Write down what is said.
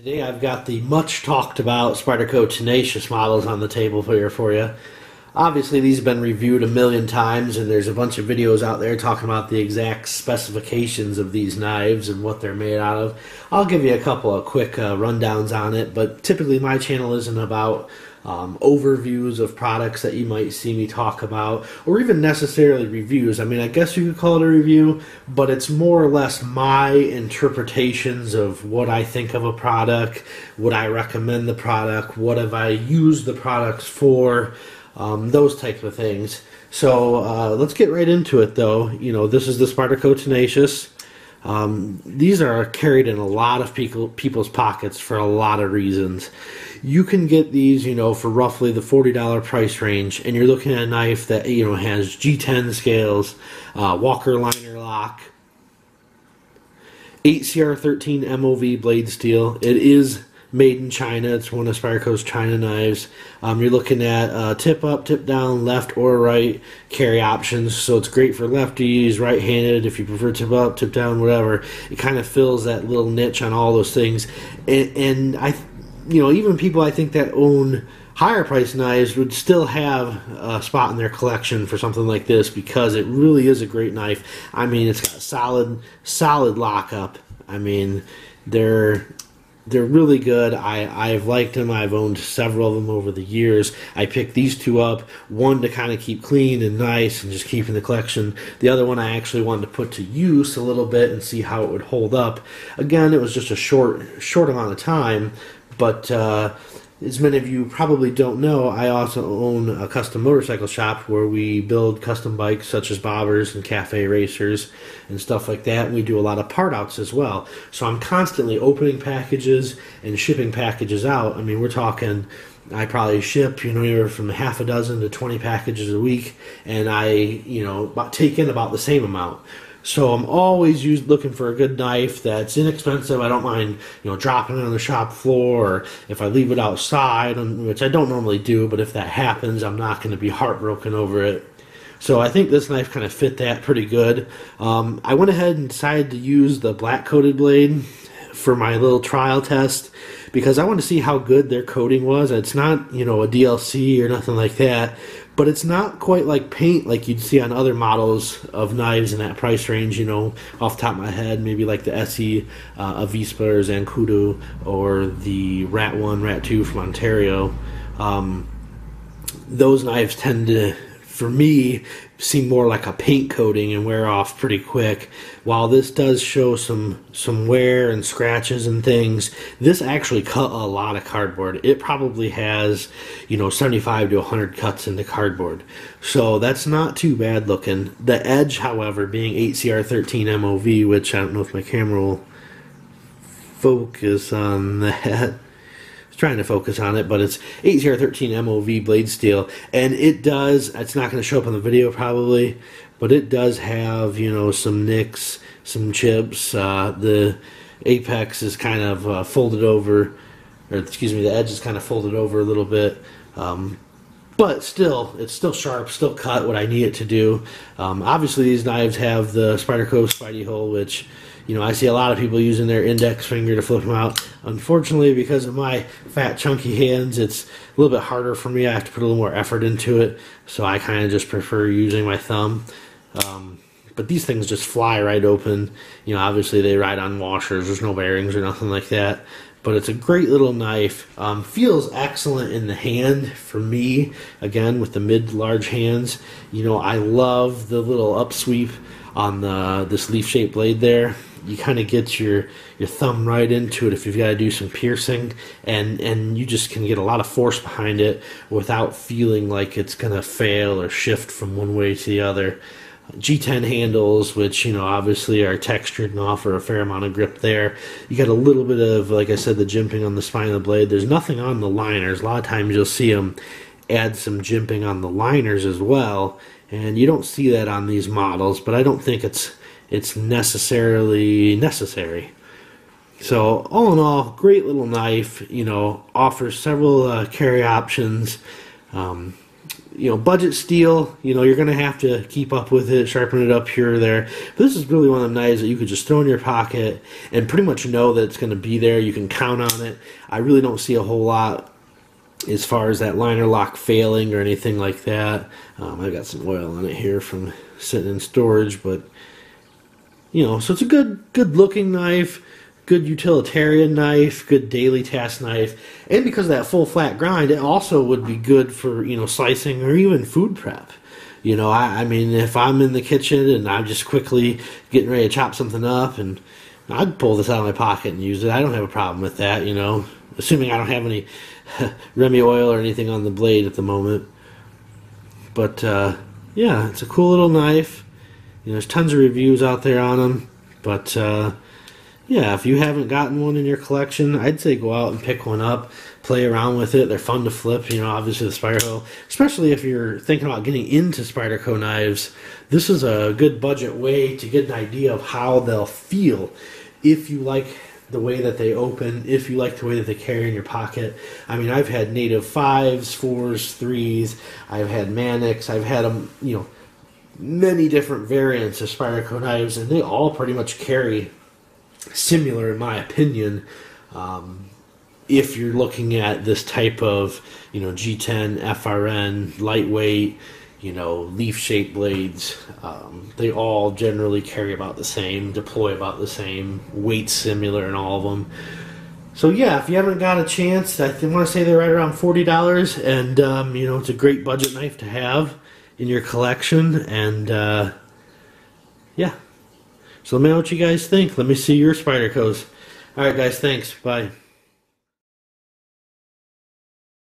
Today I've got the much talked about Spyderco Tenacious models on the table here for you. Obviously these have been reviewed a million times and there's a bunch of videos out there talking about the exact specifications of these knives and what they're made out of. I'll give you a couple of quick rundowns on it, but typically my channel isn't about overviews of products that you might see me talk about, or even necessarily reviews. I mean, I guess you could call it a review, but it's more or less my interpretations of what I think of a product, would I recommend the product, what have I used the products for, those types of things. So let's get right into it though. You know, this is the Spyderco Tenacious. These are carried in a lot of people's pockets for a lot of reasons. You can get these, you know, for roughly the $40 price range, and you're looking at a knife that, you know, has G10 scales, Walker liner lock, 8CR13 MOV blade steel. It is made in China. It's one of Spyderco's China knives. You're looking at tip up, tip down, left or right carry options. So it's great for lefties, right-handed, if you prefer tip up, tip down, whatever. It kind of fills that little niche on all those things. And you know, even people I think that own higher priced knives would still have a spot in their collection for something like this because it really is a great knife. I mean, it's got solid lockup. I mean, they're really good. I've liked them. I've owned several of them over the years. I picked these two up, one to kind of keep clean and nice and just keep in the collection. The other one I actually wanted to put to use a little bit and see how it would hold up. Again, it was just a short amount of time, but as many of you probably don't know, I also own a custom motorcycle shop where we build custom bikes such as bobbers and cafe racers and stuff like that. And we do a lot of part outs as well. So I'm constantly opening packages and shipping packages out. I mean, we're talking, I probably ship, you know, anywhere from half a dozen to 20 packages a week, and I, you know, take in about the same amount. So I'm always looking for a good knife that's inexpensive. I don't mind, you know, dropping it on the shop floor, or if I leave it outside, which I don't normally do, but if that happens, I'm not going to be heartbroken over it. So I think this knife kind of fit that pretty good. I went ahead and decided to use the black coated blade for my little trial test because I wanted to see how good their coating was. It's not, you know, a DLC or nothing like that, but it's not quite like paint like you'd see on other models of knives in that price range, you know, off the top of my head, maybe like the SE Avispa or Zancudo, or the Rat 1, Rat 2 from Ontario. Those knives tend to, for me, seem more like a paint coating and wear off pretty quick. While this does show some wear and scratches and things, this actually cut a lot of cardboard. It probably has, you know, 75 to 100 cuts into cardboard. So that's not too bad looking. The edge, however, being 8CR13 MOV, which I don't know if my camera will focus on that. Trying to focus on it, but it's 8CR13 MOV blade steel, and it does, it's not going to show up on the video probably, but it does have, you know, some nicks, some chips. The apex is kind of folded over, or excuse me, the edge is kind of folded over a little bit, but still, it's still sharp, still cut what I need it to do. Obviously these knives have the Spyderco Spidey hole, which, you know, I see a lot of people using their index finger to flip them out. Unfortunately, because of my fat, chunky hands, it's a little bit harder for me. I have to put a little more effort into it, so I kind of just prefer using my thumb. But these things just fly right open. You know, obviously they ride on washers. There's no bearings or nothing like that. But it's a great little knife. Feels excellent in the hand for me. Again, with the mid-large hands. You know, I love the little upsweep on this leaf-shaped blade there. You kind of get your thumb right into it if you've got to do some piercing, and you just can get a lot of force behind it without feeling like it's going to fail or shift from one way to the other. G10 handles, which, you know, obviously are textured and offer a fair amount of grip there. You got a little bit of, like I said, the jimping on the spine of the blade. There's nothing on the liners. A lot of times you'll see them add some jimping on the liners as well, and you don't see that on these models, but I don't think it's necessarily necessary. So all in all, great little knife. You know, offers several carry options. budget steel, you're going to have to keep up with it, sharpen it up here or there. But this is really one of them knives that you could just throw in your pocket and pretty much know that it's going to be there. You can count on it. I really don't see a whole lot as far as that liner lock failing or anything like that. I've got some oil on it here from sitting in storage, but so it's a good looking knife, good utilitarian knife, good daily task knife, and because of that full flat grind, it also would be good for slicing or even food prep. I mean, if I'm in the kitchen and I'm just quickly getting ready to chop something up, and I'd pull this out of my pocket and use it. I don't have a problem with that, assuming I don't have any Remy oil or anything on the blade at the moment. But yeah, it's a cool little knife. There's tons of reviews out there on them, but yeah, if you haven't gotten one in your collection, I'd say go out and pick one up, play around with it. They're fun to flip, obviously the Spyderco, especially if you're thinking about getting into Spyderco knives. This is a good budget way to get an idea of how they'll feel if you like the way that they open, if you like the way that they carry in your pocket. I mean, I've had native 5s, 4s, 3s, I've had Manics, I've had them, many different variants of Spyderco knives, and they all pretty much carry similar, in my opinion, if you're looking at this type of G10 FRN lightweight, leaf-shaped blades. They all generally carry about the same, deploy about the same, weight similar in all of them. So yeah, if you haven't got a chance, I want to say they're right around $40, and it's a great budget knife to have in your collection. And yeah, so let me know what you guys think. Let me see your Spydercos. All right, guys, thanks. Bye.